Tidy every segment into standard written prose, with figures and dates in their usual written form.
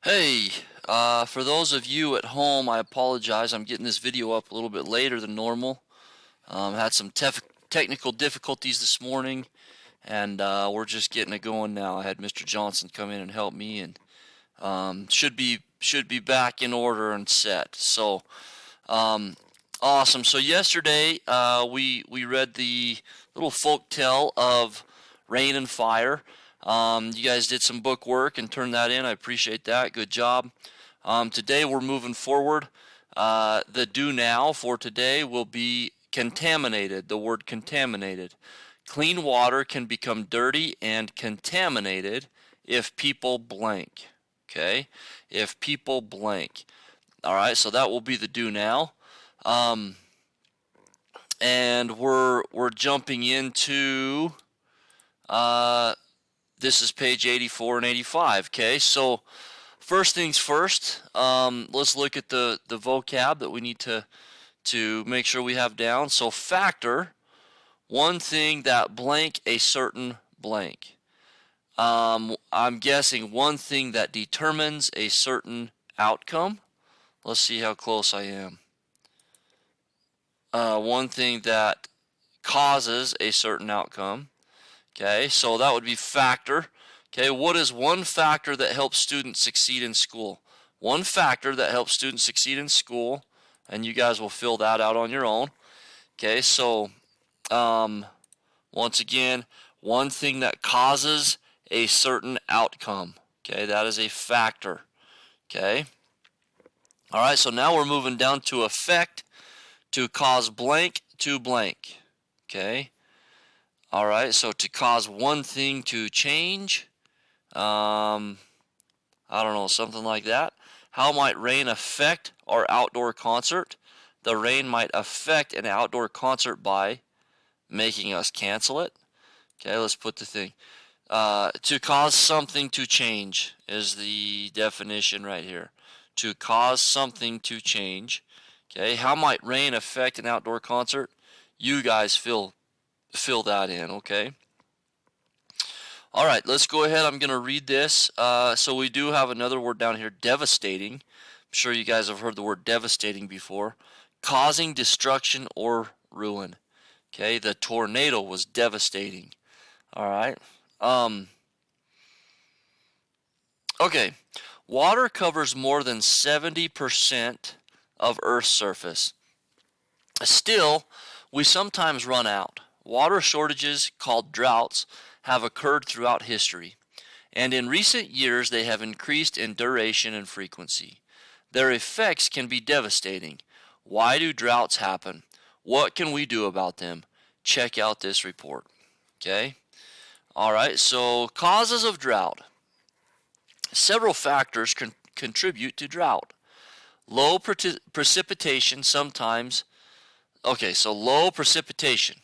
Hey, for those of you at home, I apologize. I'm getting this video up a little bit later than normal. Had some technical difficulties this morning, and we're just getting it going now. I had Mr. Johnson come in and help me, and should be back in order and set. So, um, awesome. So yesterday, we read the little folk tale of Rain and Fire. You guys did some book work and turned that in. I appreciate that. Good job. Today we're moving forward. The do now for today will be contaminated. The word contaminated. Clean water can become dirty and contaminated if people blank. Okay? If people blank. All right, so that will be the do now. And we're jumping into this is page 84 and 85. Okay, so first things first, let's look at the vocab that we need to make sure we have down. So factor, one thing that blank a certain blank. I'm guessing one thing that determines a certain outcome. Let's see how close I am. One thing that causes a certain outcome. Okay, so that would be factor. Okay, what is one factor that helps students succeed in school? One factor that helps students succeed in school, and you guys will fill that out on your own. Okay, so once again, one thing that causes a certain outcome. Okay, that is a factor. Okay, all right, so now we're moving down to effect, to cause blank to blank. Okay. All right, so to cause one thing to change, I don't know, something like that. How might rain affect our outdoor concert? The rain might affect an outdoor concert by making us cancel it. Okay, let's put the thing. To cause something to change is the definition right here. To cause something to change. Okay, how might rain affect an outdoor concert? You guys fill that in, okay? All right, let's go ahead. I'm going to read this. So we do have another word down here, devastating. I'm sure you guys have heard the word devastating before. Causing destruction or ruin. Okay, the tornado was devastating. All right. Okay, water covers more than 70% of Earth's surface. Still, we sometimes run out. Water shortages, called droughts, have occurred throughout history, and in recent years they have increased in duration and frequency. Their effects can be devastating. Why do droughts happen? What can we do about them? Check out this report. Okay? Alright, so causes of drought. Several factors contribute to drought. Low precipitation sometimes. Okay, so low precipitation.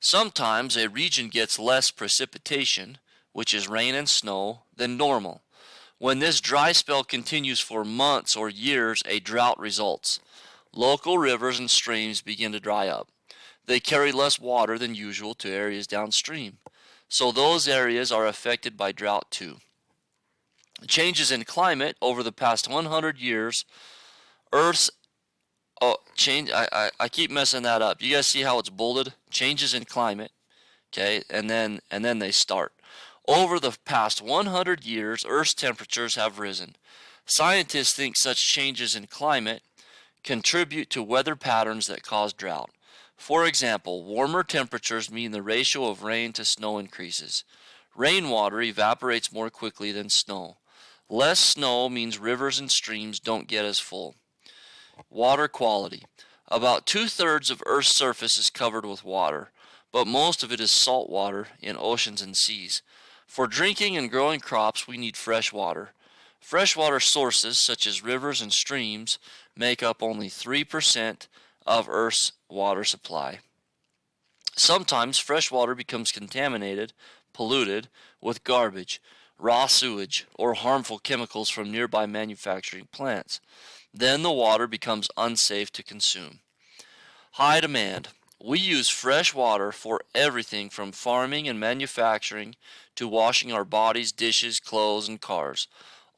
Sometimes a region gets less precipitation, which is rain and snow, than normal. When this dry spell continues for months or years, a drought results. Local rivers and streams begin to dry up. They carry less water than usual to areas downstream, so those areas are affected by drought too. Changes in climate over the past 100 years, Earth's I keep messing that up. You guys see how it's bolded? Changes in climate. Okay, and then they start. Over the past 100 years, Earth's temperatures have risen. Scientists think such changes in climate contribute to weather patterns that cause drought. For example, warmer temperatures mean the ratio of rain to snow increases. Rainwater evaporates more quickly than snow. Less snow means rivers and streams don't get as full. Water quality. About 2/3 of Earth's surface is covered with water, but most of it is salt water in oceans and seas. For drinking and growing crops, we need fresh water. Freshwater sources, such as rivers and streams, make up only 3% of Earth's water supply. Sometimes fresh water becomes contaminated, polluted, with garbage, raw sewage, or harmful chemicals from nearby manufacturing plants. Then the water becomes unsafe to consume. High demand. We use fresh water for everything from farming and manufacturing to washing our bodies, dishes, clothes, and cars.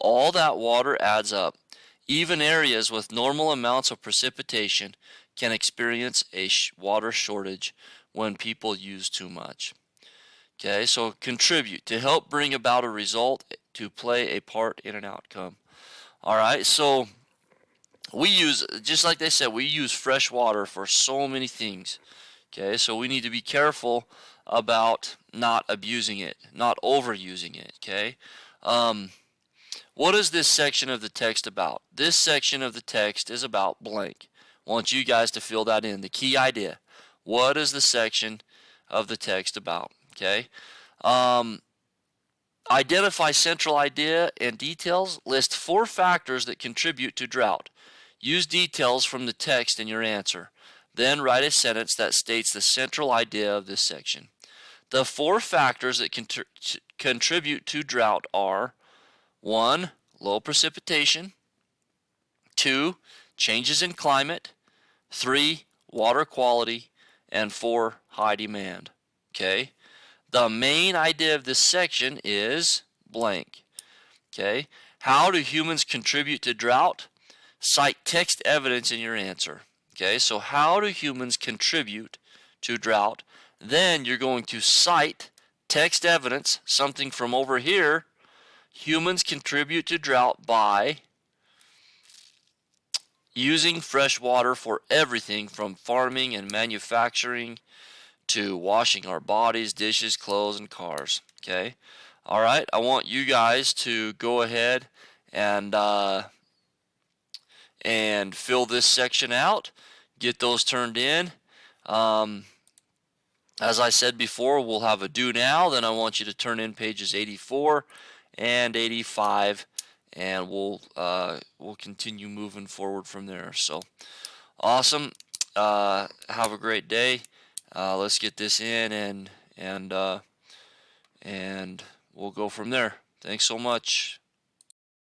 All that water adds up. Even areas with normal amounts of precipitation can experience a water shortage when people use too much. Okay, so contribute to help bring about a result, to play a part in an outcome. All right, so we use, just like they said, we use fresh water for so many things. Okay, so we need to be careful about not abusing it, not overusing it. Okay, what is this section of the text about? This section of the text is about blank. I want you guys to fill that in. The key idea. What is the section of the text about? Okay. Identify central idea and details. List 4 factors that contribute to drought. Use details from the text in your answer. Then write a sentence that states the central idea of this section. The 4 factors that contribute to drought are: 1. Low precipitation. 2. Changes in climate. 3. Water quality. And 4. High demand. Okay. The main idea of this section is blank. Okay. How do humans contribute to drought? Cite text evidence in your answer. Okay. So how do humans contribute to drought? Then you're going to cite text evidence, something from over here. Humans contribute to drought by using fresh water for everything from farming and manufacturing to washing our bodies, dishes, clothes, and cars. Okay? All right, I want you guys to go ahead and fill this section out. Get those turned in. As I said before, we'll have a do now. Then I want you to turn in pages 84 and 85, and we'll continue moving forward from there. So awesome. Have a great day. Let's get this in, and we'll go from there. Thanks so much.